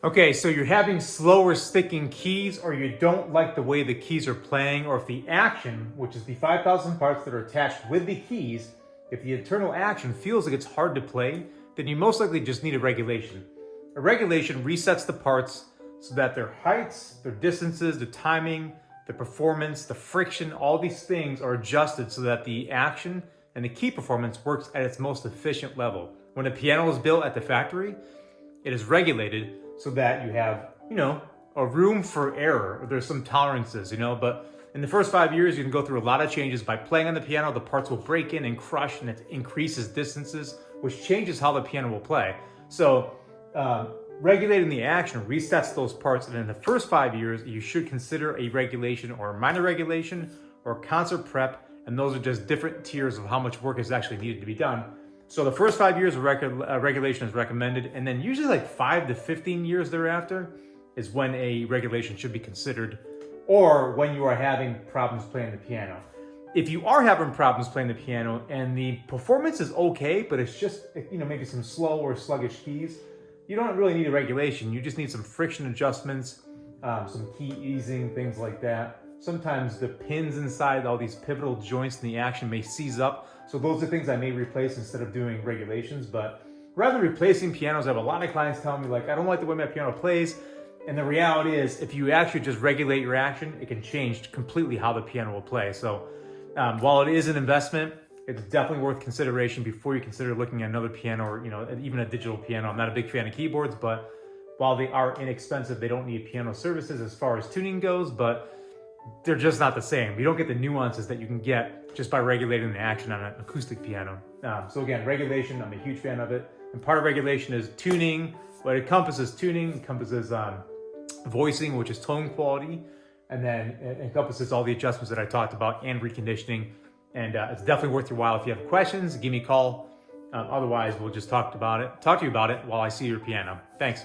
Okay, so you're having slower sticking keys, or you don't like the way the keys are playing, or if the action, which is the 5,000 parts that are attached with the keys, if the internal action feels like it's hard to play, then you most likely just need a regulation. A regulation resets the parts so that their heights, their distances, the timing, the performance, the friction, all these things are adjusted so that the action and the key performance works at its most efficient level. When a piano is built at the factory, it is regulated so that you have, a room for error, or there's some tolerances, but in the first 5 years, you can go through a lot of changes. By playing on the piano, the parts will break in and crush, and it increases distances, which changes how the piano will play. So regulating the action resets those parts, and in the first 5 years, you should consider a regulation or a minor regulation or concert prep, and those are just different tiers of how much work is actually needed to be done. So the first 5 years of regulation is recommended, and then usually like 5 to 15 years thereafter is when a regulation should be considered, or when you are having problems playing the piano. If you are having problems playing the piano and the performance is okay, but it's just, maybe some slow or sluggish keys, you don't really need a regulation. You just need some friction adjustments, some key easing, things like that. Sometimes the pins inside all these pivotal joints in the action may seize up. So those are things I may replace instead of doing regulations. But rather than replacing pianos, I have a lot of clients telling me, like, I don't like the way my piano plays. And the reality is, if you actually just regulate your action, it can change completely how the piano will play. So while it is an investment, it's definitely worth consideration before you consider looking at another piano, or even a digital piano. I'm not a big fan of keyboards, but while they are inexpensive, they don't need piano services as far as tuning goes, but they're just not the same. You don't get the nuances that you can get just by regulating the action on an acoustic piano. So again, regulation, I'm a huge fan of it. And part of regulation is tuning. What it encompasses voicing, which is tone quality, and then it encompasses all the adjustments that I talked about and reconditioning. And it's definitely worth your while. If you have questions, give me a call. Otherwise, we'll just talk to you about it while I see your piano. Thanks.